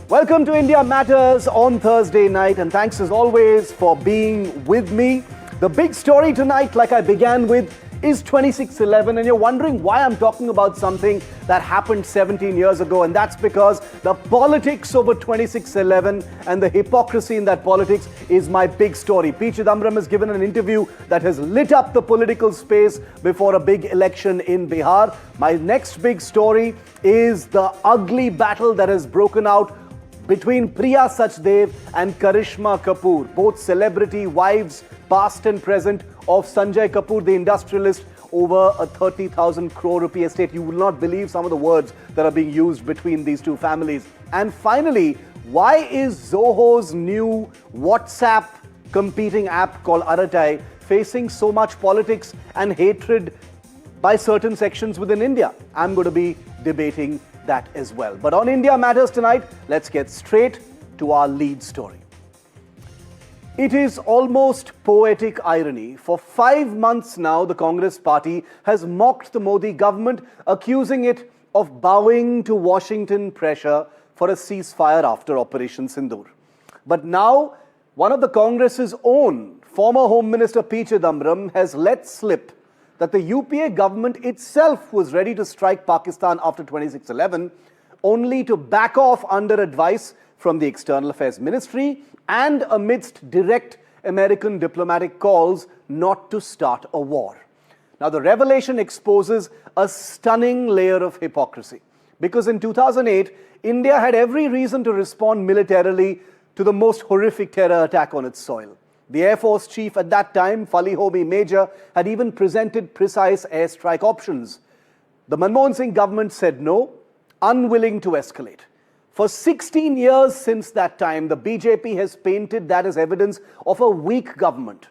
Welcome to India Matters on Thursday night, and thanks as always for being with me. The big story tonight, like I began with, is 2611, and you're wondering why I'm talking about something that happened 17 years ago, and that's because the politics over 2611 and the hypocrisy in that politics is my big story. P. Chidambaram has given an interview that has lit up the political space before a big election in Bihar. My next big story is the ugly battle that has broken out between Priya Sachdev and Karishma Kapoor, both celebrity wives, past and present, of Sanjay Kapoor, the industrialist, over a 30,000 crore rupee estate. You will not believe some of the words that are being used between these two families. And finally, why is Zoho's new WhatsApp competing app called Arattai facing so much politics and hatred by certain sections within India? I'm going to be debating that as well. But on India Matters tonight, let's get straight to our lead story. It is almost poetic irony. For 5 months now, the Congress party has mocked the Modi government, accusing it of bowing to Washington pressure for a ceasefire after Operation Sindoor. But now, one of the Congress's own, former Home Minister P. Chidambaram, has let slip that the UPA government itself was ready to strike Pakistan after 2611, only to back off under advice from the External Affairs Ministry and amidst direct American diplomatic calls not to start a war. Now, the revelation exposes a stunning layer of hypocrisy, because in 2008, India had every reason to respond militarily to the most horrific terror attack on its soil. The Air Force chief at that time, Fali Major, had even presented precise airstrike options. The Manmohan Singh government said no, unwilling to escalate. For 16 years since that time, the BJP has painted that as evidence of a weak government.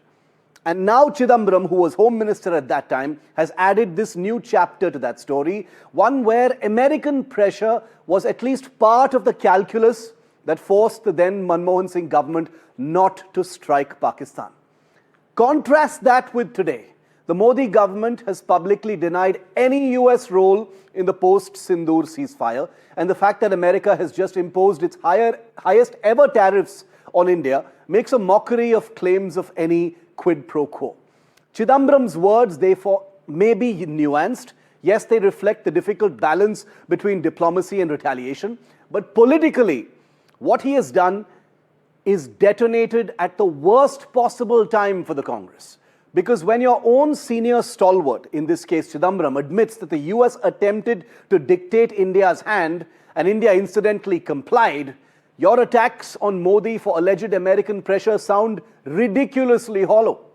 And now Chidambaram, who was Home Minister at that time, has added this new chapter to that story, one where American pressure was at least part of the calculus that forced the then Manmohan Singh government not to strike Pakistan. Contrast that with today. The Modi government has publicly denied any US role in the post-Sindoor ceasefire, and the fact that America has just imposed its highest ever tariffs on India makes a mockery of claims of any quid pro quo. Chidambaram's words, therefore, may be nuanced. Yes, they reflect the difficult balance between diplomacy and retaliation, but politically, what he has done is detonated at the worst possible time for the Congress. Because when your own senior stalwart, in this case Chidambaram, admits that the US attempted to dictate India's hand and India incidentally complied, your attacks on Modi for alleged American pressure sound ridiculously hollow.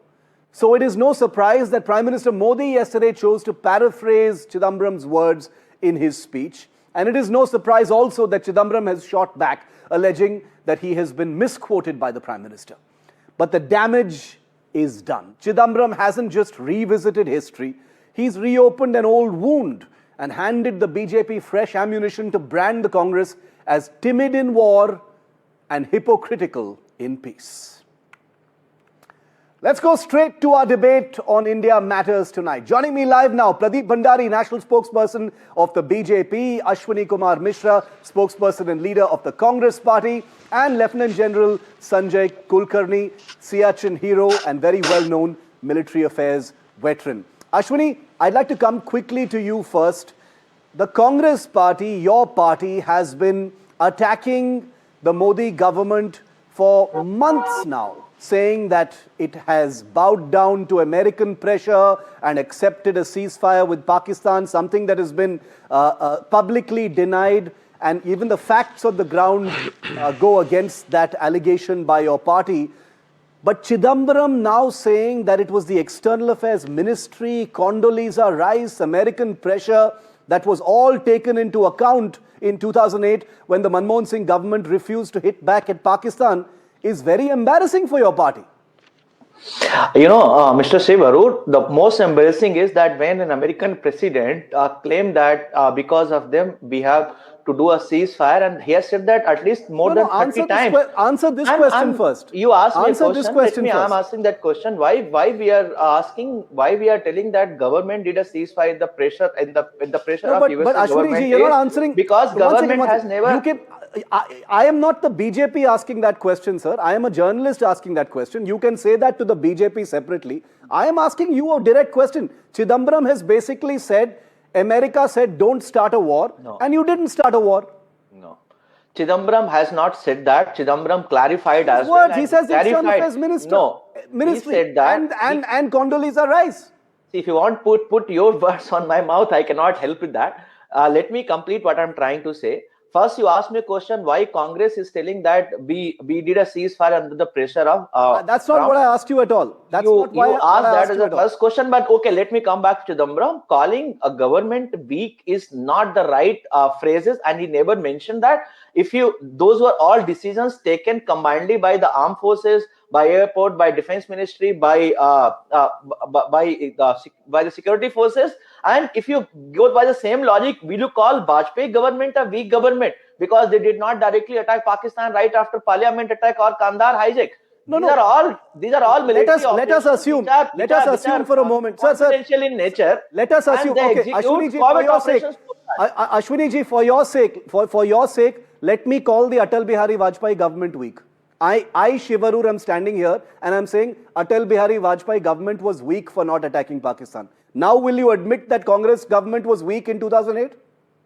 So it is no surprise that Prime Minister Modi yesterday chose to paraphrase Chidambaram's words in his speech. And it is no surprise also that Chidambaram has shot back, alleging that he has been misquoted by the Prime Minister. But the damage is done. Chidambaram hasn't just revisited history, he's reopened an old wound and handed the BJP fresh ammunition to brand the Congress as timid in war and hypocritical in peace. Let's go straight to our debate on India Matters tonight. Joining me live now, Pradeep Bhandari, national spokesperson of the BJP, Ashwani Kumar Mishra, spokesperson and leader of the Congress party, and Lt Gen Sanjay Kulkarni, Siachen hero and very well-known military affairs veteran. Ashwani, I'd like to come quickly to you first. The Congress party, your party, has been attacking the Modi government for months now, saying that it has bowed down to American pressure and accepted a ceasefire with Pakistan, something that has been publicly denied, and even the facts on the ground go against that allegation by your party. But Chidambaram now saying that it was the External Affairs Ministry, Condoleezza Rice, American pressure, that was all taken into account in 2008 when the Manmohan Singh government refused to hit back at Pakistan, is very embarrassing for your party. Mr. Shiv Aroor, the most embarrassing is that when an American president claimed that because of them we have to do a ceasefire, and he has said that at least more than 30 times. Answer this question first. You asked me answer a question. This question first. I'm asking that question. Why we are asking? Why we are telling that government did a ceasefire? The pressure in the pressure of US but Ashwani government. Ji, you're not answering because government has never. I am not the BJP asking that question, sir. I am a journalist asking that question. You can say that to the BJP separately. I am asking you a direct question. Chidambaram has basically said, America said don't start a war, and you didn't start a war. No. Chidambaram has not said that. Chidambaram clarified as well. He says the External Affairs Minister. No. Ministry. He said that. And Condoleezza Rice. See, if you want put your words on my mouth, I cannot help with that. Let me complete what I'm trying to say. First, you asked me a question why Congress is telling that we did a ceasefire under the pressure of. That's not what I asked you at all. That's not why you asked that as the first question. But okay, let me come back to Chidambaram. Calling a government weak is not the right phrases, and he never mentioned that. Those were all decisions taken combinedly by the armed forces, by airport, by defense ministry, by the security forces. And if you go by the same logic, will you call Vajpayee government a weak government because they did not directly attack Pakistan right after Parliament attack or Kandahar hijack? These are all military let us assume. Let us assume for a moment, sir. Confidential in nature. Let us assume. Okay, Ashwani ji, for your sake, Ashwani ji, for your sake, let me call the Atal Bihari Vajpayee government weak. I Shiv Aroor, am standing here and I'm saying Atal Bihari Vajpayee government was weak for not attacking Pakistan. Now will you admit that Congress government was weak in 2008?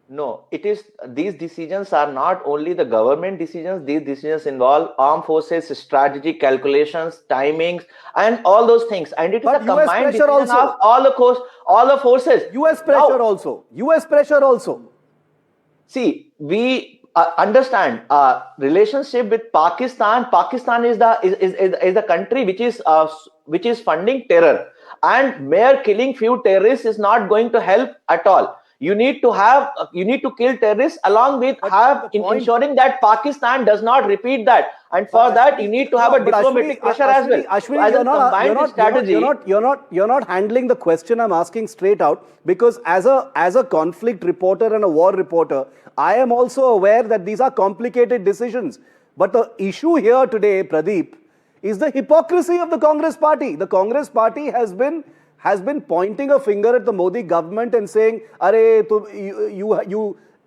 No, these decisions are not only the government decisions. These decisions involve armed forces, strategy, calculations, timings, and all those things. And it is a combined decision of all the forces. US pressure also. US pressure also. See, we understand relationship with Pakistan. Pakistan is the country which is funding terror, and mere killing few terrorists is not going to help at all. You need to kill terrorists along with ensuring that Pakistan does not repeat that, and for that you need to have a diplomatic pressure as well. Ashwani, you're not handling the question I'm asking straight out, because as a conflict reporter and a war reporter, I am also aware that these are complicated decisions. But the issue here today, Pradeep, is the hypocrisy of the Congress party. The Congress party has been pointing a finger at the Modi government and saying, "Arey,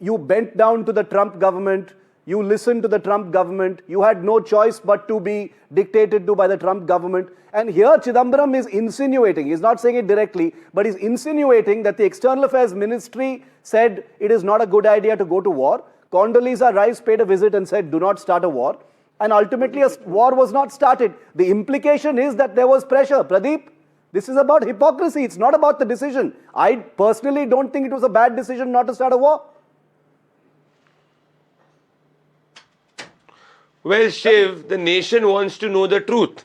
you bent down to the Trump government. You listened to the Trump government. You had no choice but to be dictated to by the Trump government." And here Chidambaram is insinuating, he's not saying it directly, but he's insinuating that the External Affairs Ministry said it is not a good idea to go to war. Condoleezza Rice paid a visit and said, do not start a war. And ultimately a war was not started. The implication is that there was pressure. Pradeep, this is about hypocrisy. It's not about the decision. I personally don't think it was a bad decision not to start a war. Well, Shiv, the nation wants to know the truth.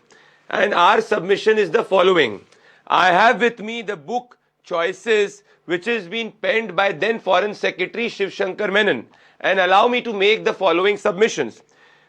And our submission is the following. I have with me the book Choices, which has been penned by then Foreign Secretary Shiv Menon. And allow me to make the following submissions.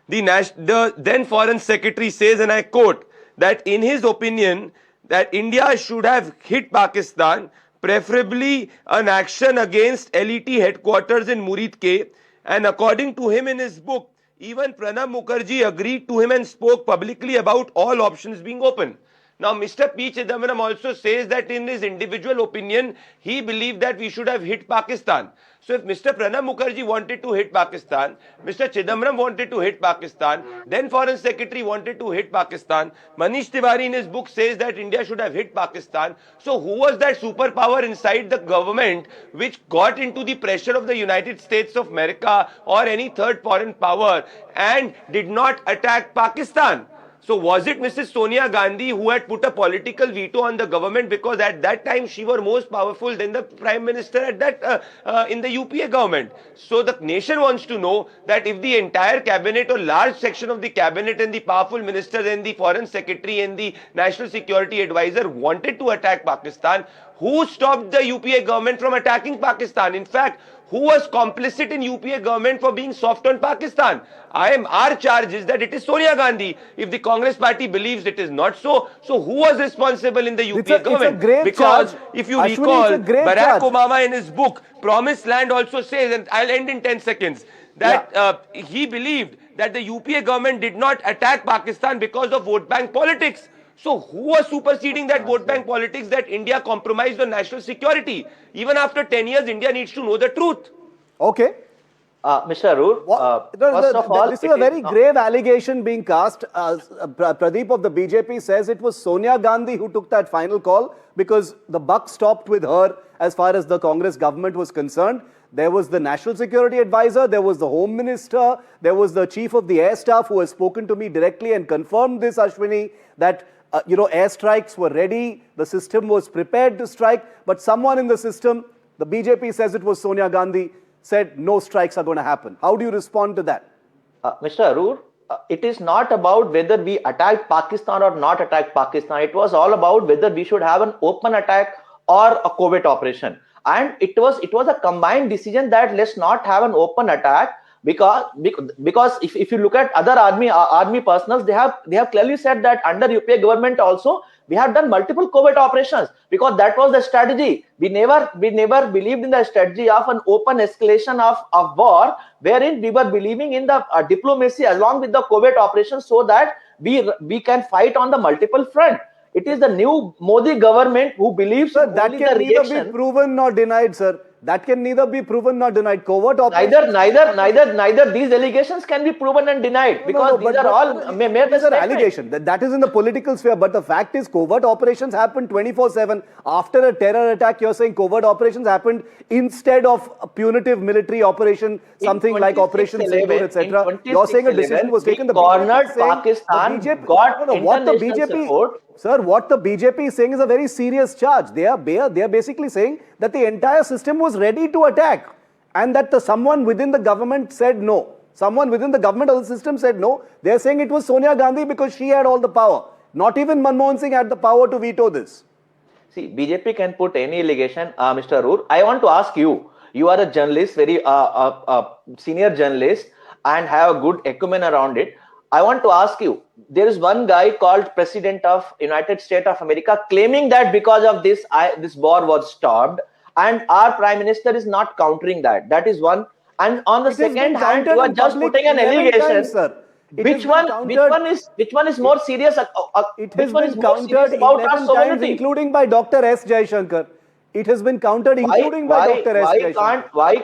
The then Foreign Secretary says, and I quote, that in his opinion, that India should have hit Pakistan, preferably an action against LET headquarters in Murid-K. And according to him in his book, even Pranab Mukherjee agreed to him and spoke publicly about all options being open. Now, Mr. P. Chidambaram also says that in his individual opinion, he believed that we should have hit Pakistan. So if Mr. Pranab Mukherjee wanted to hit Pakistan, Mr. Chidambaram wanted to hit Pakistan, then Foreign Secretary wanted to hit Pakistan, Manish Tiwari in his book says that India should have hit Pakistan. So who was that superpower inside the government which got into the pressure of the United States of America or any third foreign power and did not attack Pakistan? So was it Mrs. Sonia Gandhi who had put a political veto on the government, because at that time she was more powerful than the Prime Minister at that in the UPA government? So the nation wants to know that if the entire cabinet or large section of the cabinet and the powerful ministers and the Foreign Secretary and the National Security Advisor wanted to attack Pakistan, who stopped the UPA government from attacking Pakistan? In fact, who was complicit in UPA government for being soft on Pakistan? Our charge is that it is Sonia Gandhi. If the Congress party believes it is not so, so who was responsible in the UPA government? Because if you recall, Barack Obama in his book, Promised Land also says, and I'll end in 10 seconds, that he believed that the UPA government did not attack Pakistan because of vote bank politics. So who was superseding that vote bank politics that India compromised on national security? Even after 10 years, India needs to know the truth. Okay. Mr. Aroor, first of all, this is a very grave allegation being cast. Pradeep of the BJP says it was Sonia Gandhi who took that final call because the buck stopped with her as far as the Congress government was concerned. There was the National Security Advisor, there was the Home Minister, there was the Chief of the Air Staff who has spoken to me directly and confirmed this, Ashwani, that airstrikes were ready, the system was prepared to strike, but someone in the system, the BJP says it was Sonia Gandhi, said no strikes are going to happen. How do you respond to that? Mr. Aroor, it is not about whether we attacked Pakistan or not attacked Pakistan. It was all about whether we should have an open attack or a covert operation. And it was a combined decision that let's not have an open attack because if you look at other army personals, they have clearly said that under UPA government also we have done multiple covert operations because that was the strategy. We never believed in the strategy of an open escalation of war, wherein we were believing in the diplomacy along with the covert operations so that we can fight on the multiple front. It is the new Modi government who believes sir, that can neither be proven nor denied, sir. That can neither be proven nor denied. Covert operations. Neither these allegations can be proven and denied because these are all mere allegations. That is in the political sphere. But the fact is, covert operations happen 24/7. After a terror attack, you're saying covert operations happened instead of a punitive military operation, something like Operation Sindoor, etc. You're saying a decision was taken. The cornered Pakistan got international support. Sir, what the BJP is saying is a very serious charge. They are basically saying that the entire system was ready to attack and that someone within the government said no. Someone within the government or the system said no. They are saying it was Sonia Gandhi because she had all the power. Not even Manmohan Singh had the power to veto this. See, BJP can put any allegation, Mr. Aroor. I want to ask you. You are a journalist, very senior journalist, and have a good acumen around it. I want to ask you, there is one guy called President of United States of America claiming that because of this war was stopped, and our Prime Minister is not countering that. That is one. And on the second hand, you are just putting an allegation. Which one is more serious? It has been countered 11 times, including by Dr. S. Jaishankar. It has been countered, including by Dr. S. Jaishankar. Why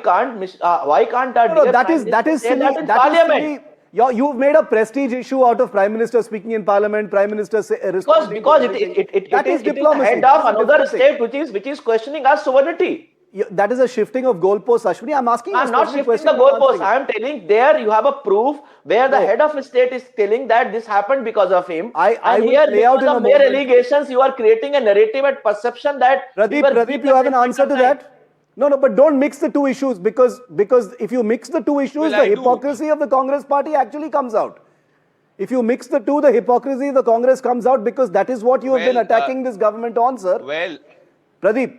can't that is silly. Parliament? You've made a prestige issue out of Prime Minister speaking in Parliament, Prime Minister responding. Because it is diplomacy. Head of another state which is questioning our sovereignty. That is a shifting of goalposts, Ashwani. I'm asking. I'm not shifting the goalposts. I'm telling there you have a proof where the head of a state is telling that this happened because of him. I will play out in a mere allegations. You are creating a narrative and perception that Pradeep, you have an answer to that? No, but don't mix the two issues because if you mix the two issues, the hypocrisy of the Congress party actually comes out. If you mix the two, the hypocrisy of the Congress comes out because that is what you have been attacking this government on, sir. Pradeep.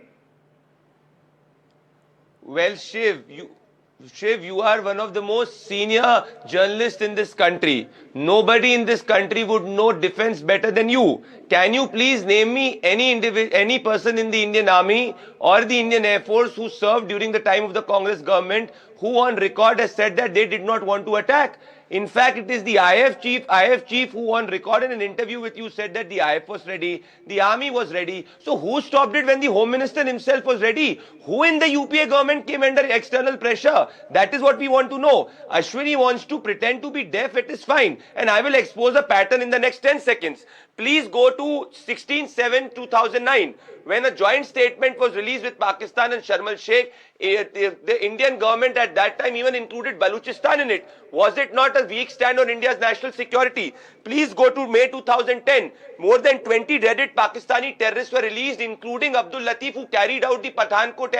Well, Shiv, you are one of the most senior journalists in this country. Nobody in this country would know defense better than you. Can you please name me any person in the Indian Army or the Indian Air Force who served during the time of the Congress government who on record has said that they did not want to attack? In fact, it is the IF chief who on record in an interview with you said that the IF was ready, the army was ready. So who stopped it when the Home Minister himself was ready? Who in the UPA government came under external pressure? That is what we want to know. Ashwani wants to pretend to be deaf, it is fine. And I will expose a pattern in the next 10 seconds. Please go to 16/7/2009 when a joint statement was released with Pakistan and Sharm el-Sheikh. The Indian government at that time even included Balochistan in it. Was it not a weak stand on India's national security? Please go to May 2010. More than 20 dreaded Pakistani terrorists were released, including Abdul Latif, who carried out the Pathankot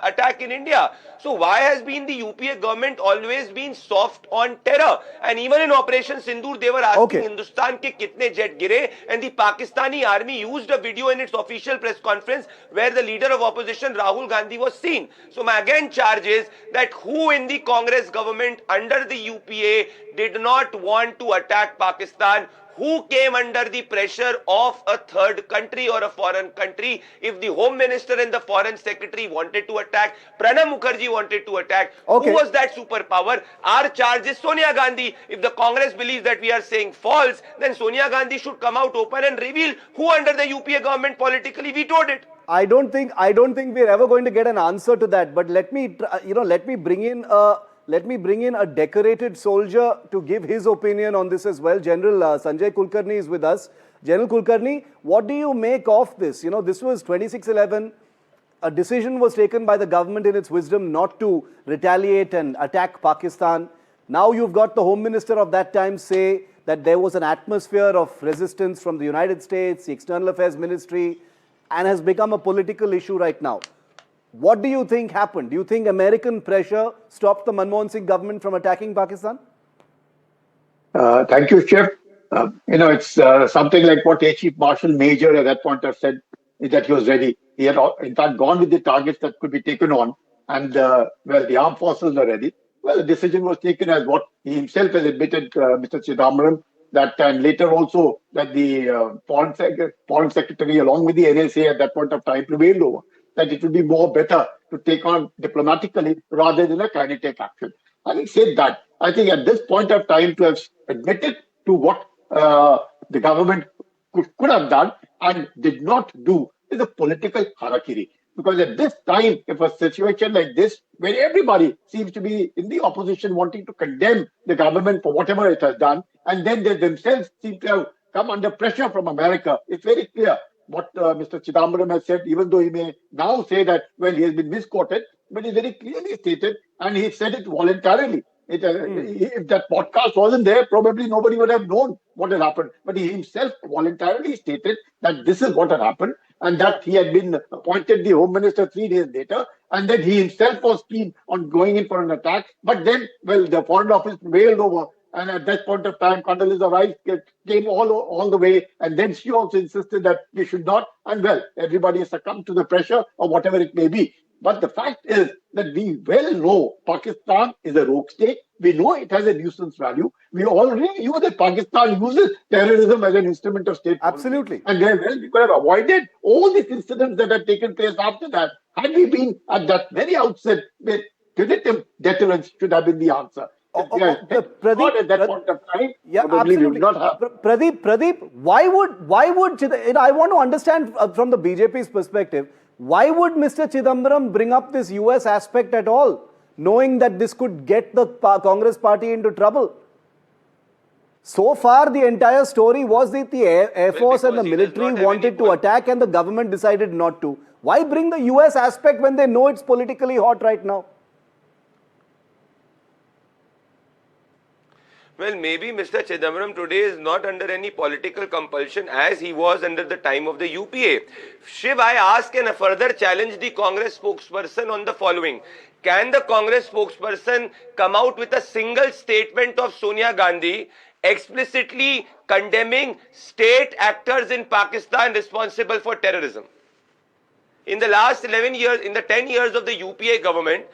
attack in India. So why has been the UPA government always been soft on terror? And even in Operation Sindoor, they were asking Hindustan ke kitne jet gire, and the Pakistani army used a video in its official press conference where the leader of opposition Rahul Gandhi was seen. So my again charge is that who in the Congress government under the UPA did not want to attack Pakistan? Who came under the pressure of a third country or a foreign country? If the Home Minister and the Foreign Secretary wanted to attack, Pranab Mukherjee wanted to attack, who was that superpower? Our charge is Sonia Gandhi. If the Congress believes that we are saying false, then Sonia Gandhi should come out open and reveal who under the UPA government politically vetoed it. I don't think we're ever going to get an answer to that. But let me bring in a let me bring in a decorated soldier to give his opinion on this as well. General Sanjay Kulkarni is with us. General Kulkarni, what do you make of this? You know, this was 26/11. A decision was taken by the government in its wisdom not to retaliate and attack Pakistan. Now you've got the Home Minister of that time say that there was an atmosphere of resistance from the United States, the External Affairs Ministry, and has become a political issue right now. What do you think happened? Do you think American pressure stopped the Manmohan Singh government from attacking Pakistan? Thank you, Shiv. It's something like what Air Chief Marshal Major at that point have said, is that he was ready. He had, in fact, gone with the targets that could be taken on, and the armed forces were ready. Well, the decision was taken as what he himself has admitted, Mr. Chidambaram, that and later also that the foreign secretary, along with the NSA at that point of time, prevailed over, that it would be more better to take on diplomatically rather than a kinetic action. Having said that, I think at this point of time to have admitted to what the government could have done and did not do is a political harakiri. Because at this time, if a situation like this, where everybody seems to be in the opposition wanting to condemn the government for whatever it has done, and then they themselves seem to have come under pressure from America, it's very clear what Mr. Chidambaram has said, even though he may now say that, well, he has been misquoted, but he very clearly stated, and he said it voluntarily. If that podcast wasn't there, probably nobody would have known what had happened. But he himself voluntarily stated that this is what had happened, and that he had been appointed the Home Minister 3 days later, and that he himself was keen on going in for an attack. But then, well, the Foreign Office prevailed over, and at that point of time, Condoleezza Rice came all the way, and then she also insisted that we should not. And well, everybody succumbed to the pressure or whatever it may be. But the fact is that we well know Pakistan is a rogue state. We know it has a nuisance value. We already knew that Pakistan uses terrorism as an instrument of state policy. Absolutely. And then, well, we could have avoided all these incidents that had taken place after that. Had we been at that very outset with punitive deterrence should have been the answer. Pradeep, at that point of time, yeah, probably absolutely. we would not have. Pradeep, why would I want to understand from the BJP's perspective, why would Mr. Chidambaram bring up this US aspect at all, knowing that this could get the Congress party into trouble? So far, the entire story was that the Air Force and the military wanted to attack and the government decided not to. Why bring the US aspect when they know it's politically hot right now? Well, maybe Mr. Chidambaram today is not under any political compulsion as he was under the time of the UPA. Shiv, I ask and further challenge the Congress spokesperson on the following. Can the Congress spokesperson come out with a single statement of Sonia Gandhi explicitly condemning state actors in Pakistan responsible for terrorism? In the last 11 years, in the 10 years of the UPA government,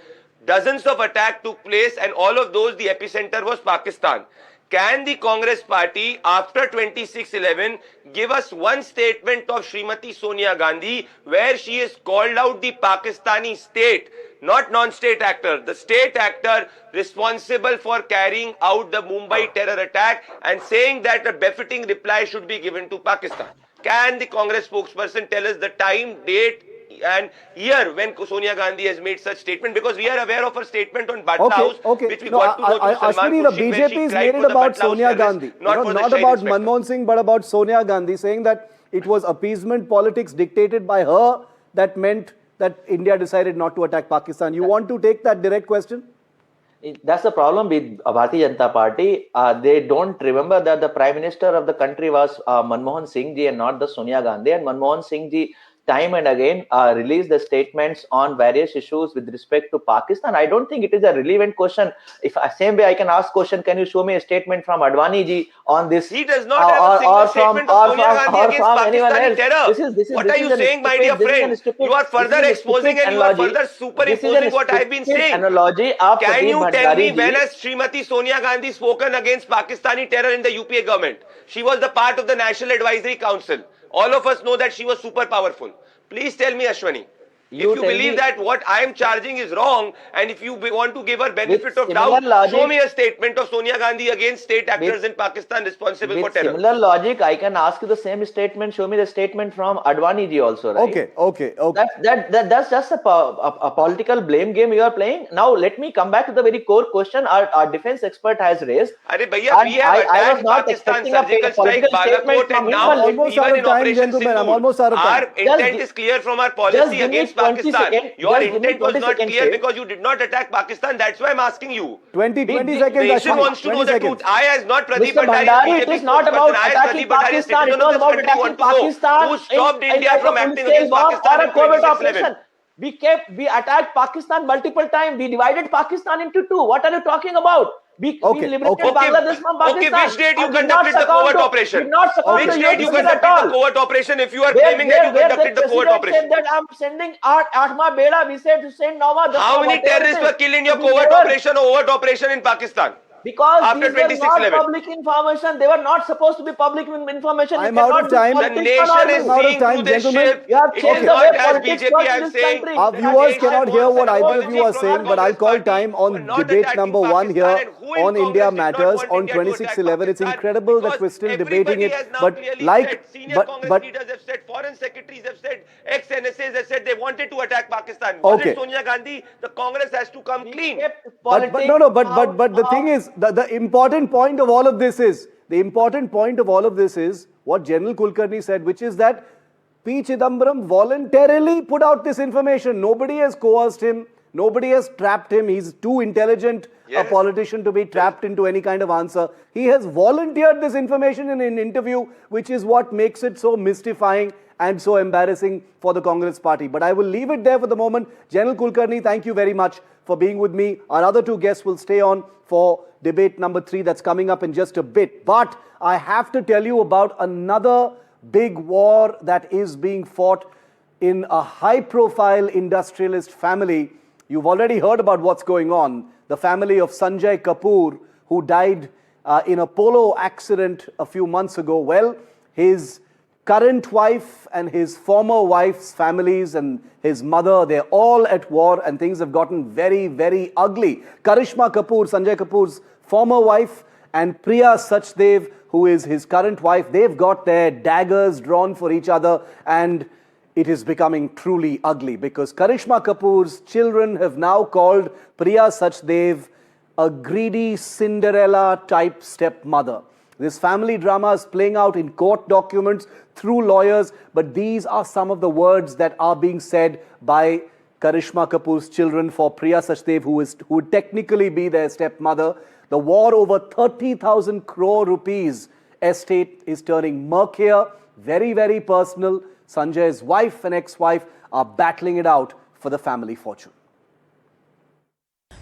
dozens of attacks took place and all of those, the epicenter was Pakistan. Can the Congress party after 26/11 give us one statement of Srimati Sonia Gandhi where she has called out the Pakistani state, not non-state actor, the state actor responsible for carrying out the Mumbai terror attack and saying that a befitting reply should be given to Pakistan? Can the Congress spokesperson tell us the time, date, and year when Sonia Gandhi has made such statement? Because we are aware of her statement on Batla House, which we got to go through Ashwani, the BJP has made it about Sonia Gandhi, not about Manmohan Singh, but about Sonia Gandhi, saying that it was appeasement politics dictated by her that meant that India decided not to attack Pakistan. You want to take that direct question? That's the problem with Bharatiya Janata Party. They don't remember that the Prime Minister of the country was Manmohan Singh ji and not the Sonia Gandhi. And Manmohan Singh ji time and again released the statements on various issues with respect to Pakistan. I don't think it is a relevant question. If same way I can ask question, can you show me a statement from Advani ji on this? He does not have a single statement of Sonia Gandhi against Pakistani terror. What are you saying, my dear friend? You are further exposing and you are further superimposing what I've been saying. Can you tell me when has Srimati Sonia Gandhi spoken against Pakistani terror in the UPA government? She was the part of the National Advisory Council. All of us know that she was super powerful. Please tell me, Ashwani. If you believe that what I am charging is wrong, and if you want to give her benefit of similar doubt, logic, show me a statement of Sonia Gandhi against state actors in Pakistan responsible for terror. Similar logic, I can ask you the same statement. Show me the statement from Advani ji also, right? Okay. That's just a political blame game you are playing. Now let me come back to the very core question our defense expert has raised. Arey bhaiya, we have attacked Pakistan, surgical strike, Balakot, and now almost out even of in time, Operation gentlemen. I'm Sindoor. almost out of time. Our intent is clear from our policy against Pakistan. Your intent was not clear because you did not attack Pakistan. That's why I'm asking you. 20 The seconds. nation Ashwani, wants to know 20 the truth. seconds. I, as not Pradeep Mr. Bhandari, Bhandari, it BJP is not about spokesperson, I, as attacking Pradeep Bhandari, Pakistan. It citizen of was this about country, attacking want to know Pakistan. who stopped in India like from a acting full-scale against war Pakistan or in a covert 26/11. operation. We attacked Pakistan multiple times. We divided Pakistan into two. What are you talking about? We liberated Bangladesh from Pakistan. Okay, which date you and did conducted not the covert succumb to- operation? Did not succumb Which to date you your pressure at conducted the all. covert operation if you are claiming that you conducted the covert President operation? said that I'm sending Atma Beda. We said to send Nama. How many terrorists were killed in your covert operation or overt operation in Pakistan? Because After these were not 26/11. public information. They were not supposed to be public information. I'm out of time. The nation is out of seeing time, through this gentlemen. ship. You have It changed is the way not as politics BJP works I in am this saying. country. Our that viewers Deja cannot hear wants what an either of you are apology from saying, our but I'll Congress call party time for on not debate attacking number 1 Pakistan, here and who in on Congress India did not Matters want on India to 26/11. attack It's Pakistan, incredible that because we're still debating everybody it. has now But clearly like, said, senior Congress but leaders have said, foreign secretaries have said, ex-NSAs have said they wanted to attack Pakistan. Was Okay. it Sonia Gandhi? The Congress has to come clean. But the thing is, the important point of all of this is, what General Kulkarni said, which is that P. Chidambaram voluntarily put out this information. Nobody has coerced him. Nobody has trapped him. He's too intelligent a politician to be trapped into any kind of answer. He has volunteered this information in an interview, which is what makes it so mystifying and so embarrassing for the Congress party. But I will leave it there for the moment. General Kulkarni, thank you very much for being with me. Our other two guests will stay on for debate number 3 that's coming up in just a bit. But I have to tell you about another big war that is being fought in a high-profile industrialist family. You've already heard about what's going on. The family of Sanjay Kapoor, who died in a polo accident a few months ago. Well, his current wife and his former wife's families and his mother, they're all at war and things have gotten very, very ugly. Karishma Kapoor, Sanjay Kapoor's former wife, and Priya Sachdev, who is his current wife, they've got their daggers drawn for each other, and it is becoming truly ugly because Karishma Kapoor's children have now called Priya Sachdev a greedy Cinderella type stepmother. This family drama is playing out in court documents through lawyers, but these are some of the words that are being said by Karishma Kapoor's children for Priya Sachdev, who would technically be their stepmother. The war over 30,000 crore rupees estate is turning murkier, very, very personal. Sanjay's wife and ex-wife are battling it out for the family fortune.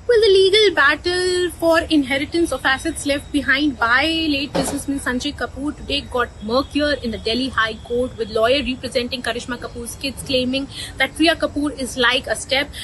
Well, the legal battle for inheritance of assets left behind by late businessman Sanjay Kapoor today got murkier in the Delhi High Court, with lawyer representing Karishma Kapoor's kids claiming that Priya Kapoor is like a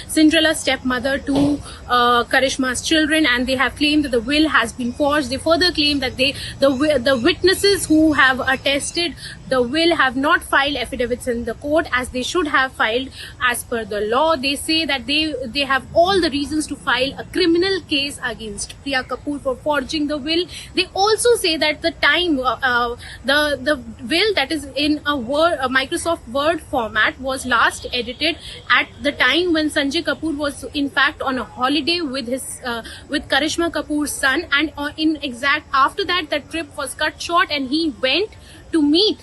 Cinderella stepmother to Karishma's children, and they have claimed that the will has been forged. They further claim that the witnesses who have attested the will have not filed affidavits in the court as they should have filed as per the law. They say that they have all the reasons to file a criminal case against Priya Kapoor for forging the will. They also say that the time the will that is in a Microsoft Word format was last edited at the time when Sanjay Kapoor was in fact on a holiday with with Karishma Kapoor's son, and after that trip was cut short and he went to meet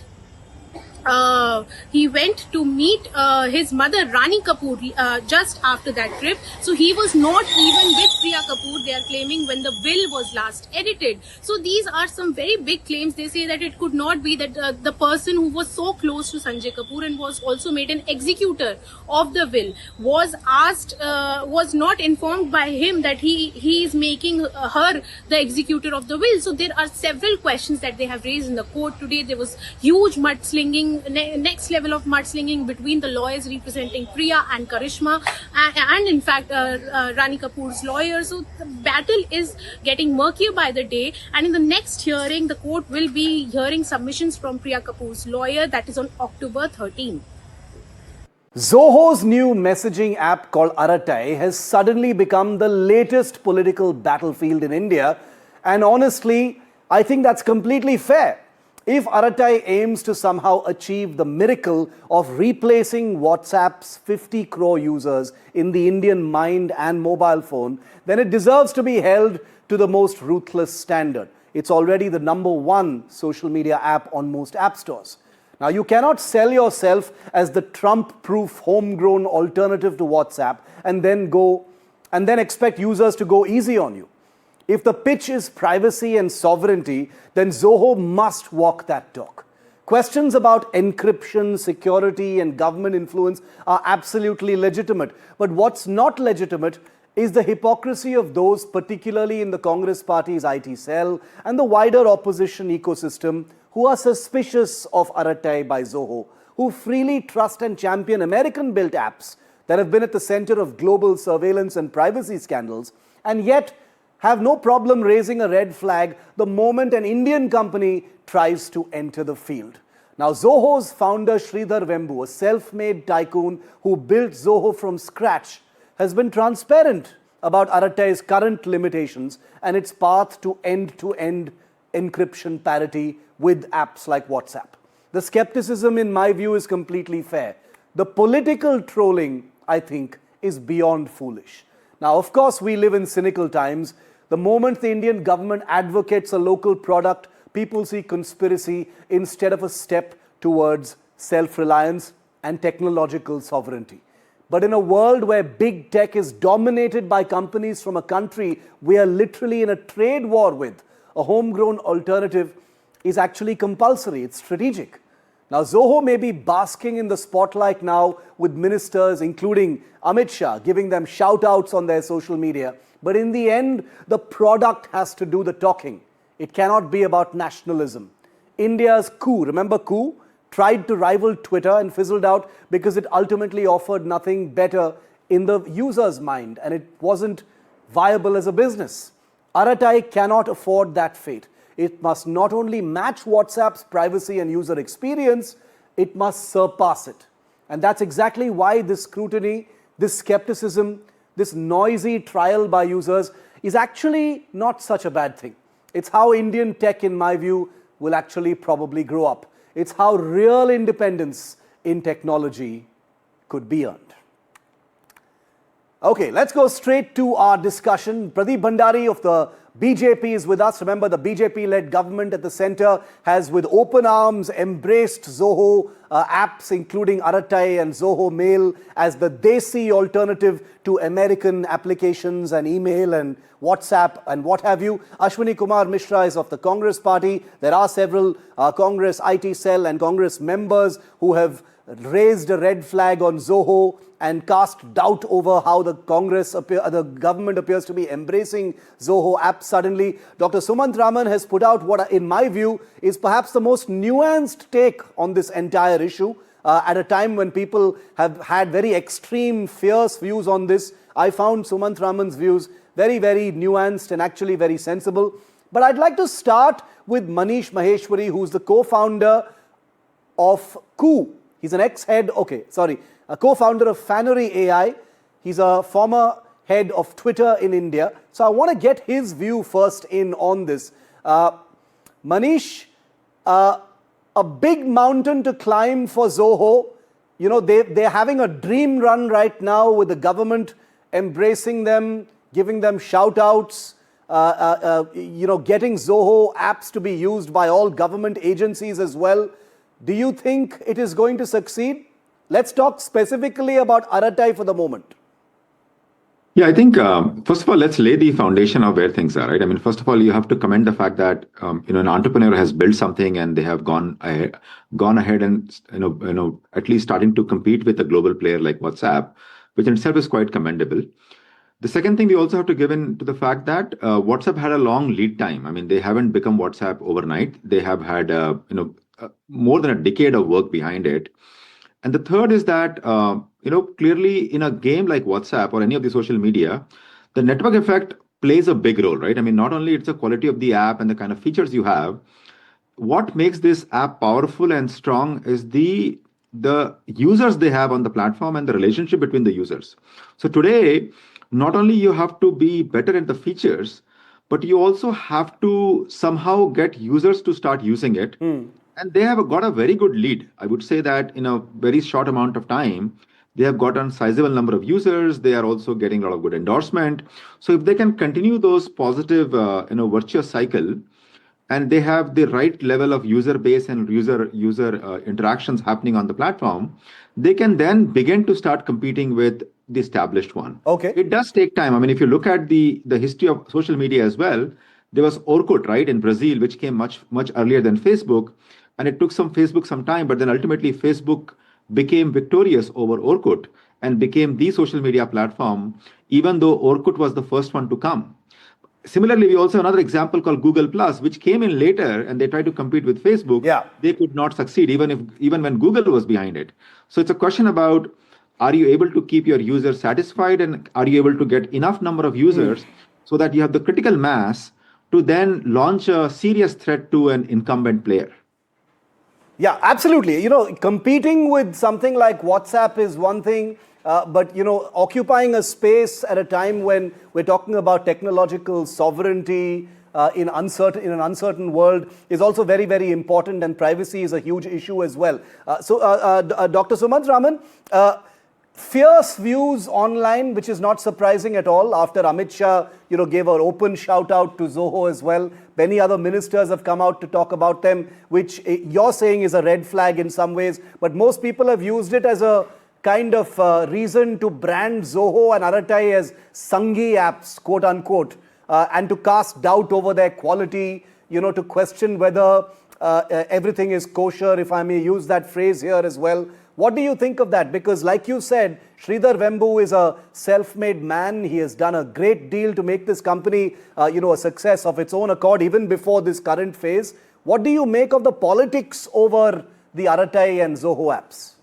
his mother Rani Kapoor just after that trip. So he was not even with Priya Kapoor, they are claiming, when the will was last edited. So these are some very big claims. They say that it could not be that the person who was so close to Sanjay Kapoor and was also made an executor of the will was not informed by him that he is making her the executor of the will. So there are several questions that they have raised in the court today. There was huge mudslinging, next level of mudslinging between the lawyers representing Priya and Karishma, and in fact Rani Kapoor's lawyer. So the battle is getting murkier by the day, and in the next hearing the court will be hearing submissions from Priya Kapoor's lawyer, that is on October 13. Zoho's new messaging app called Arattai has suddenly become the latest political battlefield in India. And honestly, I think that's completely fair. If Arattai aims to somehow achieve the miracle of replacing WhatsApp's 50 crore users in the Indian mind and mobile phone, then it deserves to be held to the most ruthless standard. It's already the #1 social media app on most app stores. Now, you cannot sell yourself as the Trump-proof homegrown alternative to WhatsApp and then expect users to go easy on you. If the pitch is privacy and sovereignty, then Zoho must walk that talk. Questions about encryption, security, and government influence are absolutely legitimate. But what's not legitimate is the hypocrisy of those, particularly in the Congress Party's IT cell and the wider opposition ecosystem, who are suspicious of Arattai by Zoho, who freely trust and champion American-built apps that have been at the center of global surveillance and privacy scandals, and yet have no problem raising a red flag the moment an Indian company tries to enter the field. Now, Zoho's founder Sridhar Vembu, a self-made tycoon who built Zoho from scratch, has been transparent about Arattai's current limitations and its path to end-to-end encryption parity with apps like WhatsApp. The skepticism, in my view, is completely fair. The political trolling, I think, is beyond foolish. Now, of course, we live in cynical times. The moment the Indian government advocates a local product, people see conspiracy instead of a step towards self-reliance and technological sovereignty. But in a world where big tech is dominated by companies from a country we are literally in a trade war with, a homegrown alternative is actually compulsory. It's strategic. Now, Zoho may be basking in the spotlight now with ministers, including Amit Shah, giving them shout-outs on their social media. But in the end, the product has to do the talking. It cannot be about nationalism. India's coup, remember coup, tried to rival Twitter and fizzled out because it ultimately offered nothing better in the user's mind and it wasn't viable as a business. Arattai cannot afford that fate. It must not only match WhatsApp's privacy and user experience, it must surpass it. And that's exactly why this scrutiny, this skepticism, this noisy trial by users is actually not such a bad thing. It's how Indian tech, in my view, will actually probably grow up. It's how real independence in technology could be earned. Okay, let's go straight to our discussion. Pradeep Bhandari of the BJP is with us. Remember, the BJP-led government at the center has with open arms embraced Zoho apps, including Arattai and Zoho Mail, as the Desi alternative to American applications and email and WhatsApp and what have you. Ashwani Kumar Mishra is of the Congress Party. There are several Congress IT cell and Congress members who have raised a red flag on Zoho and cast doubt over how the government appears to be embracing Zoho apps suddenly. Dr. Sumanth Raman has put out what, in my view, is perhaps the most nuanced take on this entire issue. At a time when people have had very extreme, fierce views on this, I found Sumanth Raman's views very, very nuanced and actually very sensible. But I'd like to start with Manish Maheshwari, who's the co-founder of Coup. He's an ex-head, a co-founder of Fannery AI. He's a former head of Twitter in India. So I want to get his view first in on this. Manish, a big mountain to climb for Zoho. You know, they're having a dream run right now with the government embracing them, giving them shout-outs, getting Zoho apps to be used by all government agencies as well. Do you think it is going to succeed? Let's talk specifically about Arattai for the moment. Yeah, I think, first of all, let's lay the foundation of where things are, right? I mean, first of all, you have to commend the fact that, an entrepreneur has built something and they have gone ahead and, at least starting to compete with a global player like WhatsApp, which in itself is quite commendable. The second thing we also have to give in to the fact that WhatsApp had a long lead time. I mean, they haven't become WhatsApp overnight. They have had, more than a decade of work behind it. And the third is that, clearly in a game like WhatsApp or any of the social media, the network effect plays a big role, right? I mean, not only it's the quality of the app and the kind of features you have, what makes this app powerful and strong is the the users they have on the platform and the relationship between the users. So today, not only you have to be better in the features, but you also have to somehow get users to start using it. And they have got a very good lead. I would say that in a very short amount of time, they have gotten sizable number of users. They are also getting a lot of good endorsement. So if they can continue those positive, virtuous cycle, and they have the right level of user base and user interactions happening on the platform, they can then begin to start competing with the established one. Okay. It does take time. I mean, if you look at the history of social media as well, there was Orkut, right, in Brazil, which came much earlier than Facebook, and it took Facebook some time, but then ultimately Facebook became victorious over Orkut and became the social media platform, even though Orkut was the first one to come. Similarly, we also have another example called Google Plus, which came in later, and they tried to compete with Facebook. Yeah. They could not succeed, even when Google was behind it. So it's a question about, are you able to keep your users satisfied, and are you able to get enough number of users so that you have the critical mass to then launch a serious threat to an incumbent player? Yeah, absolutely. Competing with something like WhatsApp is one thing, but occupying a space at a time when we're talking about technological sovereignty in an uncertain world is also very, very important, and privacy is a huge issue as well. Dr. Sumanth Raman, fierce views online, which is not surprising at all after Amit Shah, gave an open shout out to Zoho as well. Many other ministers have come out to talk about them, which you're saying is a red flag in some ways. But most people have used it as a kind of reason to brand Zoho and Arattai as Sangi apps, quote unquote, and to cast doubt over their quality, to question whether everything is kosher, if I may use that phrase here as well. What do you think of that? Because like you said, Sridhar Vembu is a self-made man. He has done a great deal to make this company, a success of its own accord, even before this current phase. What do you make of the politics over the Arattai and Zoho apps?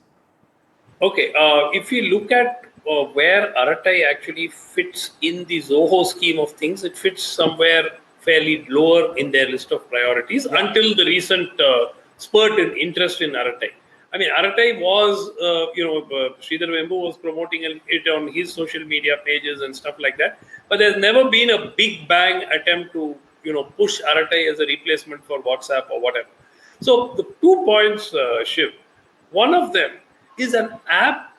Okay, if you look at where Arattai actually fits in the Zoho scheme of things, it fits somewhere fairly lower in their list of priorities until the recent spurt in interest in Arattai. I mean, Arattai was, Sridhar Vembu was promoting it on his social media pages and stuff like that. But there's never been a big bang attempt to, push Arattai as a replacement for WhatsApp or whatever. So the 2 points, Shiv. One of them is an app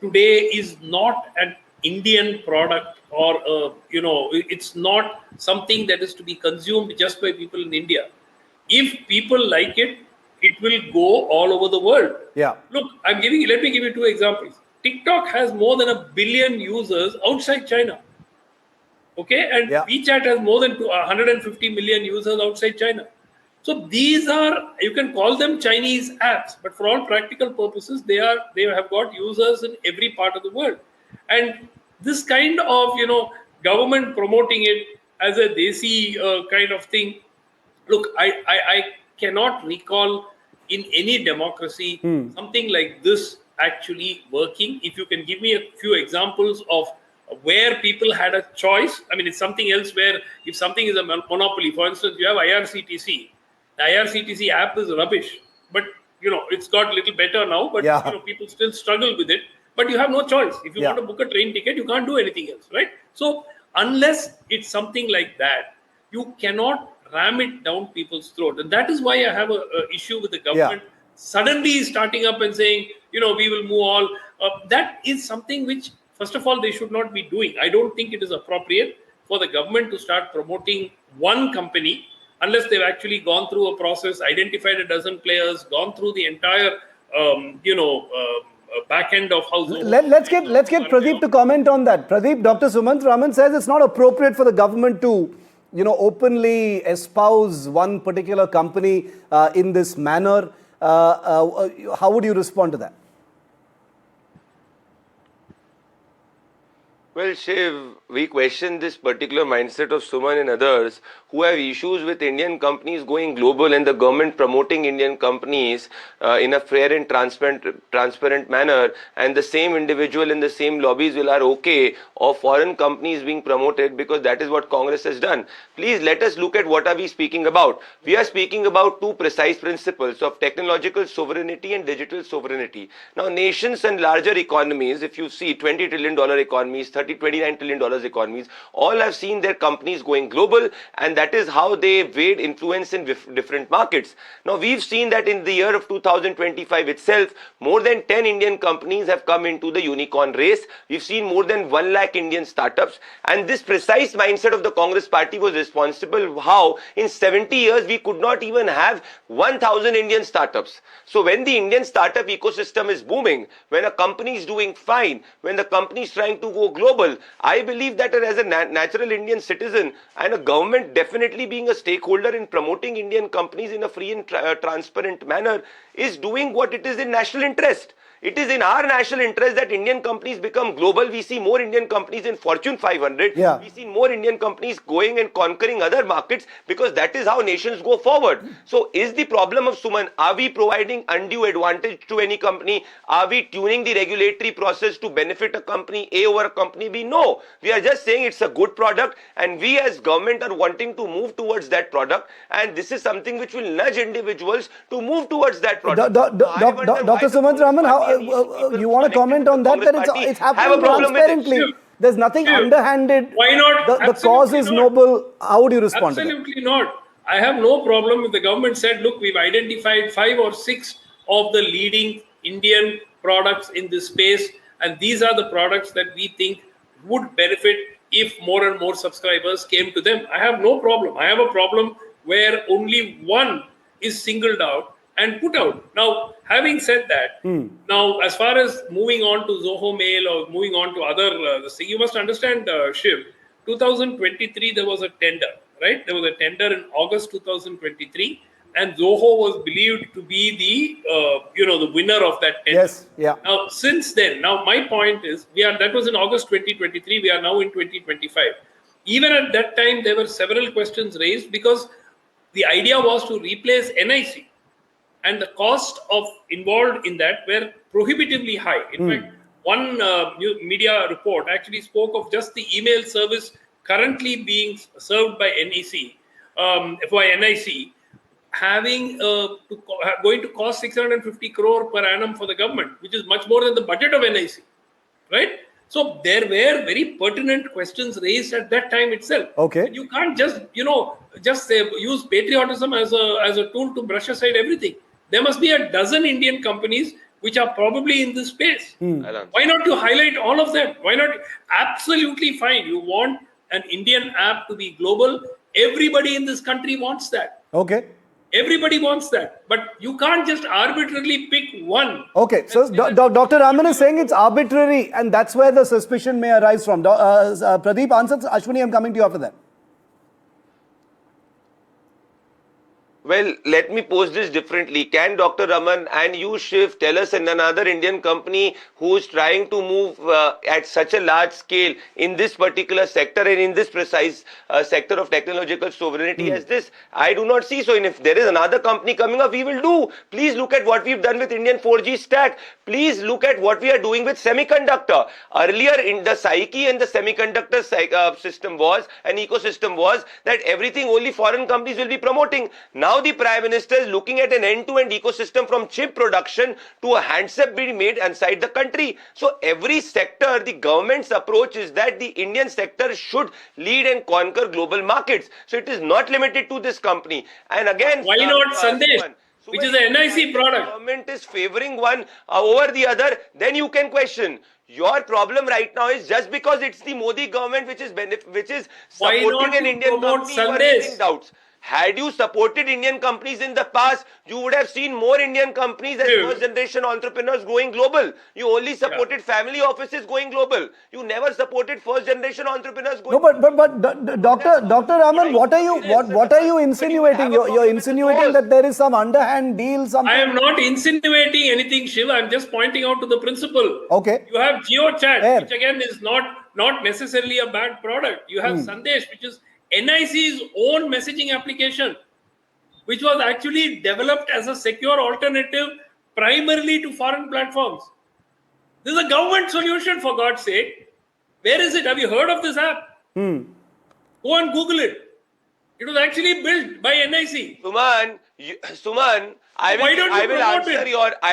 today is not an Indian product or, it's not something that is to be consumed just by people in India. If people like it, it will go all over the world. Yeah. Look, let me give you 2 examples. TikTok has more than 1 billion users outside China. Okay. And WeChat has more than 150 million users outside China. So these are, you can call them Chinese apps, but for all practical purposes, they have got users in every part of the world. And this kind of, government promoting it as a desi kind of thing. Look, I cannot recall in any democracy something like this actually working. If you can give me a few examples of where people had a choice. I mean, it's something else where if something is a monopoly, for instance, you have IRCTC. The IRCTC app is rubbish, but it's got a little better now, but people still struggle with it. But you have no choice. If you want to book a train ticket, you can't do anything else, right? So unless it's something like that, you cannot ram it down people's throat. And that is why I have a issue with the government suddenly starting up and saying, we will move all. That is something which, first of all, they should not be doing. I don't think it is appropriate for the government to start promoting one company unless they've actually gone through a process, identified a dozen players, gone through the entire, back end of how. Let's get Pradeep to comment on that. Pradeep, Dr. Sumanth Raman says it's not appropriate for the government to, openly espouse one particular company in this manner. How would you respond to that? Well, Shiv, we question this particular mindset of Suman and others who have issues with Indian companies going global and the government promoting Indian companies in a fair and transparent manner, and the same individual in the same lobbies will are okay of foreign companies being promoted, because that is what Congress has done. Please let us look at what are we speaking about. We are speaking about two precise principles of technological sovereignty and digital sovereignty. Now, nations and larger economies, if you see $20 trillion economies, $29 trillion economies, all have seen their companies going global, and that is how they evade influence in different markets. Now, we've seen that in the year of 2025 itself, more than 10 Indian companies have come into the unicorn race. We've seen more than 1 lakh Indian startups, and this precise mindset of the Congress party was responsible how in 70 years we could not even have 1,000 Indian startups. So when the Indian startup ecosystem is booming, when a company is doing fine, when the company is trying to go global, I believe that as a natural Indian citizen and a government definitely being a stakeholder in promoting Indian companies in a free and transparent manner is doing what it is in national interest. It is in our national interest that Indian companies become global. We see more Indian companies in Fortune 500. Yeah. We see more Indian companies going and conquering other markets, because that is how nations go forward. So is the problem of Suman, are we providing undue advantage to any company? Are we tuning the regulatory process to benefit a company A over a company B? No. We are just saying it's a good product, and we as government are wanting to move towards that product, and this is something which will nudge individuals to move towards that product. Dr. Sumanth Raman, how you want to comment on that? That it's happening transparently. There's nothing underhanded. Why not? The cause is noble. How would you respond to that? Absolutely not. I have no problem if the government said, look, we've identified 5 or 6 of the leading Indian products in this space, and these are the products that we think would benefit if more and more subscribers came to them. I have no problem. I have a problem where only one is singled out and put out. Now, having said that, now as far as moving on to Zoho Mail or moving on to other, you must understand, Shiv, 2023 there was a tender, right? There was a tender in August 2023, and Zoho was believed to be the winner of that tender. Yes, yeah. Now, since then, now my point is, that was in August 2023. We are now in 2025. Even at that time, there were several questions raised, because the idea was to replace NIC. And the cost involved in that were prohibitively high. In fact, one media report actually spoke of just the email service currently being served by NIC, going to cost 650 crore per annum for the government, which is much more than the budget of NIC, right? So there were very pertinent questions raised at that time itself. Okay. And you can't just use patriotism as a tool to brush aside everything. There must be a dozen Indian companies which are probably in this space. Why not you highlight all of them? Why not? Absolutely fine. You want an Indian app to be global. Everybody in this country wants that. Okay. Everybody wants that. But you can't just arbitrarily pick one. Okay. So Dr. Raman is saying it's arbitrary, and that's where the suspicion may arise from. Pradeep answers. Ashwani, I'm coming to you after that. Well, let me pose this differently. Can Dr. Raman and you, Shiv, tell us another Indian company who is trying to move at such a large scale in this particular sector and in this precise sector of technological sovereignty as this? I do not see so. And if there is another company coming up, we will do. Please look at what we've done with Indian 4G stack. Please look at what we are doing with semiconductor. Earlier in the psyche and the semiconductor system was, an ecosystem was, that everything only foreign companies will be promoting. Now the Prime Minister is looking at an end-to-end ecosystem from chip production to a handset being made inside the country. So every sector, the government's approach is that the Indian sector should lead and conquer global markets. So it is not limited to this company. And again, why not Sandesh, which is a NIC product? The government is favoring one over the other, then you can question. Your problem right now is just because it's the Modi government which is supporting an Indian company, you are raising doubts. Had you supported Indian companies in the past, you would have seen more Indian companies as first generation entrepreneurs going global. You only supported family offices going global. You never supported first generation entrepreneurs going global. No, but Dr. Raman, what are you insinuating? You're insinuating that there is some underhand deal, something. I am not insinuating anything, Shiva. I'm just pointing out to the principle. Okay. You have GeoChat, which again is not necessarily a bad product. You have Sandesh, which is NIC's own messaging application, which was actually developed as a secure alternative primarily to foreign platforms. This is a government solution, for God's sake. Where is it? Have you heard of this app? Go and Google it. It was actually built by NIC. Suman, I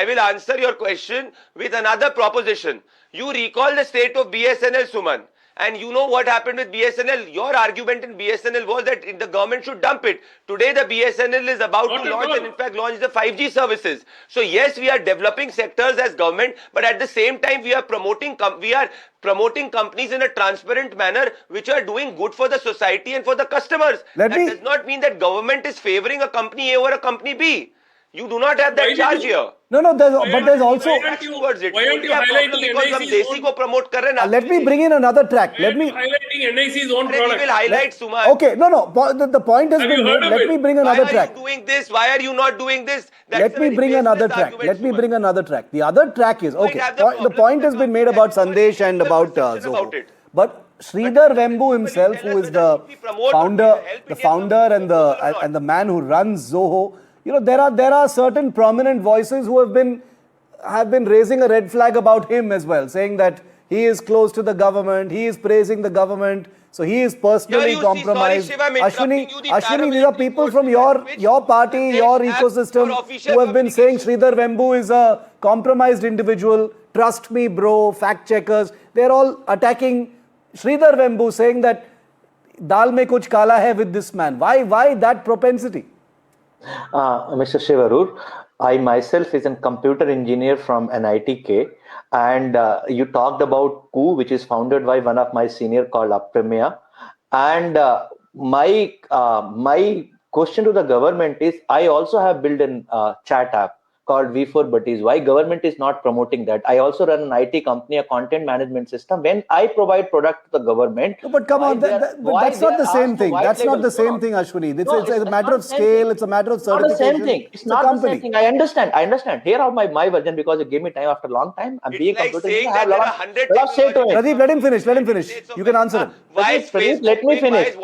will answer your question with another proposition. You recall the state of BSNL, Suman. And you know what happened with BSNL? Your argument in BSNL was that the government should dump it. Today, the BSNL is about to launch and in fact launch the 5G services. So yes, we are developing sectors as government, but at the same time, we are promoting companies in a transparent manner, which are doing good for the society and for the customers. That does not mean that government is favoring a company A over a company B. You do not have that charge here. No, but there's also. Why aren't you highlighting NIC's own Let me bring in another track. highlighting NIC's own product. He will highlight, Suman. Okay, the point has been made. Let me bring another track. Why are you doing this? Why are you not doing this? Let me bring another track. The other track is, okay, the point has been made about Sandesh and about Zoho. But Sridhar Vembu himself, who is the founder and the man who runs Zoho, you know, there are certain prominent voices who have been raising a red flag about him as well, saying that he is close to the government, he is praising the government, so he is personally compromised. Sorry, Shiv, Ashwani, these are people from your party, your ecosystem, who have been saying Sridhar Vembu is a compromised individual. Trust me, bro. Fact checkers, they're all attacking Sridhar Vembu, saying that dal mein kuch kala hai with this man. Why that propensity? Mr. Shiv Aroor, I myself is a computer engineer from NITK, and you talked about Coup, which is founded by one of my senior called Apremya. And my question to the government is, I also have built a chat app called V4 Buddies. Why government is not promoting that? I also run an IT company, a content management system. When I provide product to the government, but come on, that's not the same thing. That's not the same thing, Ashwani. It's a matter of scale. It's a matter of certification. It's not the same thing. I understand. Here are my version, because you gave me time after a long time. I'm being like computer saying engineer. I have a lot of say to it. Pradeep, let him finish. You can answer him. Pradeep, let me finish.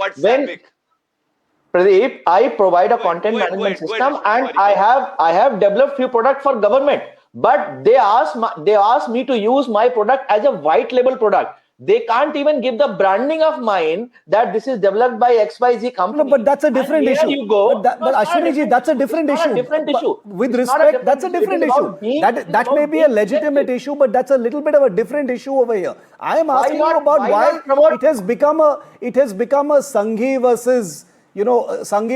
Pradeep, I provide a content management system, and I have developed few products for government, but they ask me to use my product as a white label product. They can't even give the branding of mine that this is developed by XYZ company. No, but that's a different issue. You go. But Ashwani ji, that's a different issue. With respect, that's a different issue. That may be a legitimate issue, but that's a little bit of a different issue over here. I am asking you about why it has become a Sanghi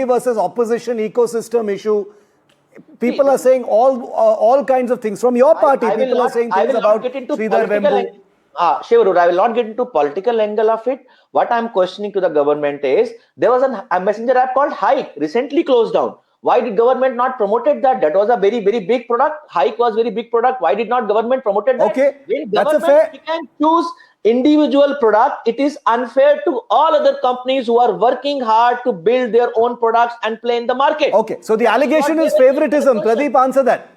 versus opposition ecosystem issue. People are saying all kinds of things. From your party, people are saying things about Sridhar Vembu. Shiv Aroor, I will not get into political angle of it. What I am questioning to the government is, there was a messenger app called Hike, recently closed down. Why did government not promoted that? That was a very, very big product. Hike was very big product. Why did not government promoted that? Okay, that's a fair. We can choose individual product. It is unfair to all other companies who are working hard to build their own products and play in the market. Okay, so the allegation is favoritism. Pradeep, answer that.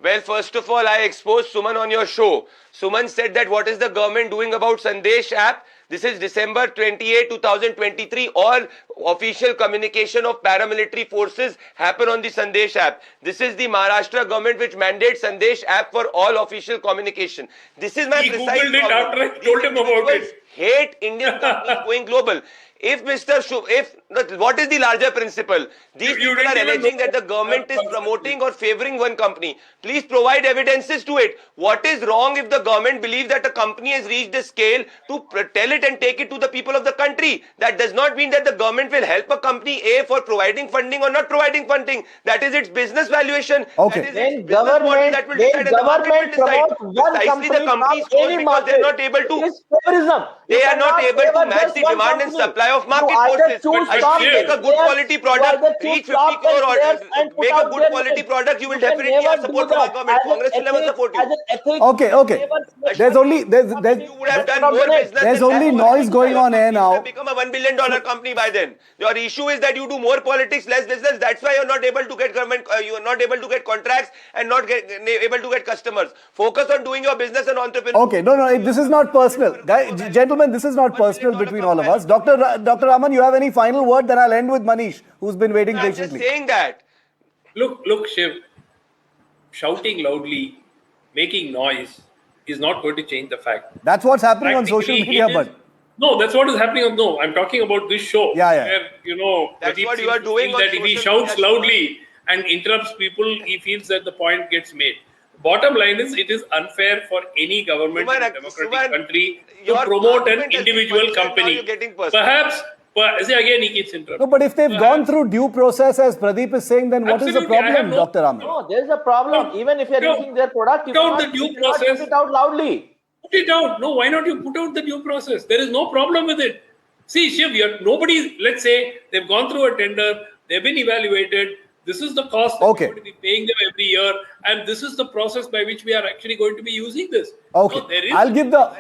Well, first of all, I exposed Suman on your show. Suman said that what is the government doing about Sandesh app? This is December 28, 2023. All official communication of paramilitary forces happen on the Sandesh app. This is the Maharashtra government which mandates Sandesh app for all official communication. This is my precise Googled it after I told him about it. Hate Indian companies going global. What is the larger principle? These people are alleging that the government is promoting or favoring one company. Please provide evidences to it. What is wrong if the government believes that a company has reached a scale to tell it and take it to the people of the country? That does not mean that the government will help a company A for providing funding or not providing funding. That is its business valuation. Okay. That is its business model that will decide and the market will decide. Precisely the companies close because they are not able to. They are not able to match the demand and supply of market forces. But make a good quality product, reach 50 crore or make a good quality product, you will definitely have support from the government. Congress will never support you. Okay. There's only noise going on air now. You have become a $1 billion company by then. Your issue is that you do more politics, less business. That's why you're not able to get government. You are not able to get contracts and not able to get customers. Focus on doing your business and entrepreneurship. Okay, no, this is not personal. Gentlemen. gentlemen, this is not personal between all of us. Dr. Raman, you have any final word? Then I'll end with Manish, who's been waiting I'm just patiently. saying that. Look, Shiv, shouting loudly, making noise is not going to change the fact. That's what's happening on social Practically, media, it is- but No, that's what is happening. No, I'm talking about this show. Yeah. Where, That's Pradeep what you seems are to doing feel on that if he social shouts media. loudly and interrupts people, he feels that the point gets made. Bottom line is, it is unfair for any government in a democratic country to your promote an argument has been individual personal, now company. you're getting personal. Perhaps, see again, he keeps interrupting. no, but if they've gone through due process, as Pradeep is saying, then what is the Absolutely, I have problem, no- Dr. Raman? No, there is a problem. No, Even if you are no. using their product, you Put out cannot, the due you cannot process. put it out loudly. Put it out. No, why not you put out the due process? There is no problem with it. See, Shiv, nobody, let's say they've gone through a tender, they've been evaluated. This is the cost that Okay. we're going to be paying them every year, and this is the process by which we are actually going to be using this. Okay. So there is I'll give the-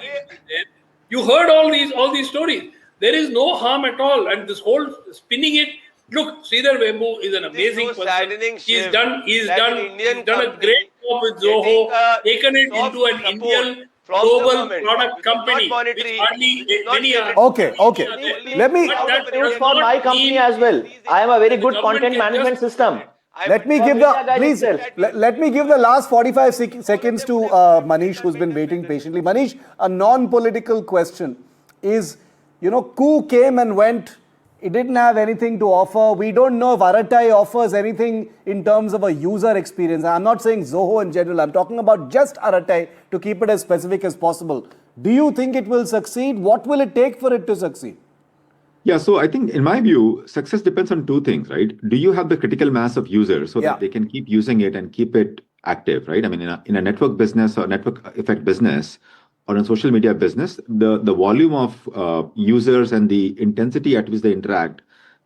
You heard all these stories. There is no harm at all, and this whole spinning it. Look, Sridhar Vembu is an amazing so person. saddening, He's Shiv, done that an Indian a company great job with getting Zoho, a taken it soft into an support Indian from the global government, product which is not company, monetary, which hardly which is not many are. Okay. Only Let me- But out that of does Use for not my company mean as well. I am a very the good government content can management just- system. Let me For give media guide please, itself. let me give the last 45 seconds to Manish, who's been waiting patiently. Manish, a non-political question is, coup came and went. It didn't have anything to offer. We don't know if Arattai offers anything in terms of a user experience. I'm not saying Zoho in general. I'm talking about just Arattai to keep it as specific as possible. Do you think it will succeed? What will it take for it to succeed? Yeah, so I think in my view, success depends on two things, right? Do you have the critical mass of users so that they can keep using it and keep it active, right? I mean, in a network business or network effect business or a social media business, the volume of users and the intensity at which they interact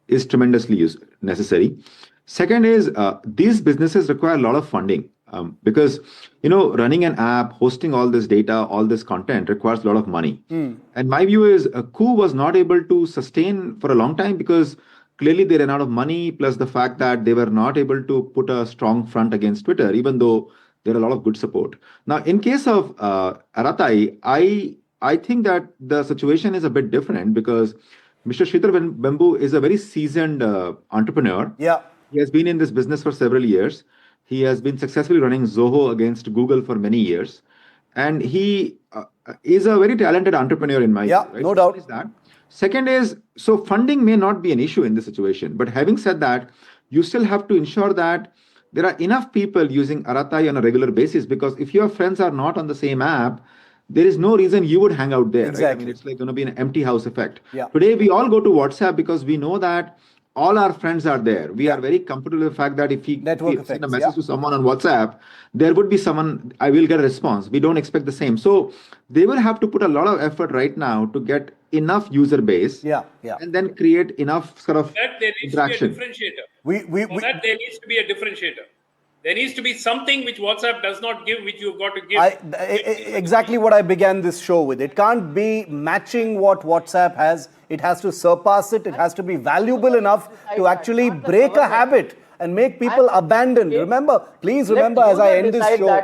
is tremendously necessary. Second is these businesses require a lot of funding because running an app, hosting all this data, all this content requires a lot of money. And my view is Coup was not able to sustain for a long time because clearly they ran out of money, plus the fact that they were not able to put a strong front against Twitter, even though there are a lot of good support. Now, in case of Arattai, I think that the situation is a bit different because Mr. Sridhar Vembu is a very seasoned entrepreneur. Yeah. He has been in this business for several years. He has been successfully running Zoho against Google for many years. And he is a very talented entrepreneur in my view. Right? No doubt. Is that. Second is, so funding may not be an issue in this situation. But having said that, you still have to ensure that there are enough people using Arattai on a regular basis, because if your friends are not on the same app, there is no reason you would hang out there. Exactly. Right? I mean, it's like going to be an empty house effect. Yeah. Today, we all go to WhatsApp because we know that all our friends are there. We are very comfortable with the fact that if we send a message to someone on WhatsApp, there would be someone, I will get a response. We don't expect the same. So they will have to put a lot of effort right now to get enough user base and then create enough sort of That there needs interaction. to be a differentiator. For that, there needs to be a differentiator. There needs to be something which WhatsApp does not give, which you've got to give. Exactly what I began this show with. It can't be matching what WhatsApp has. It has to surpass it. It has to be valuable enough to actually break a habit and make people abandon. Remember, please remember as I end this show.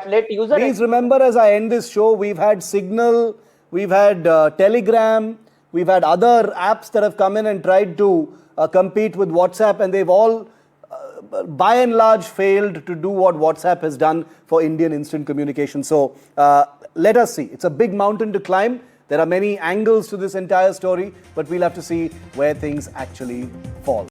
Please remember as I end this show, we've had Signal, we've had Telegram, we've had other apps that have come in and tried to compete with WhatsApp, and they've all by and large failed to do what WhatsApp has done for Indian instant communication. So let us see. It's a big mountain to climb. There are many angles to this entire story, but we'll have to see where things actually fall.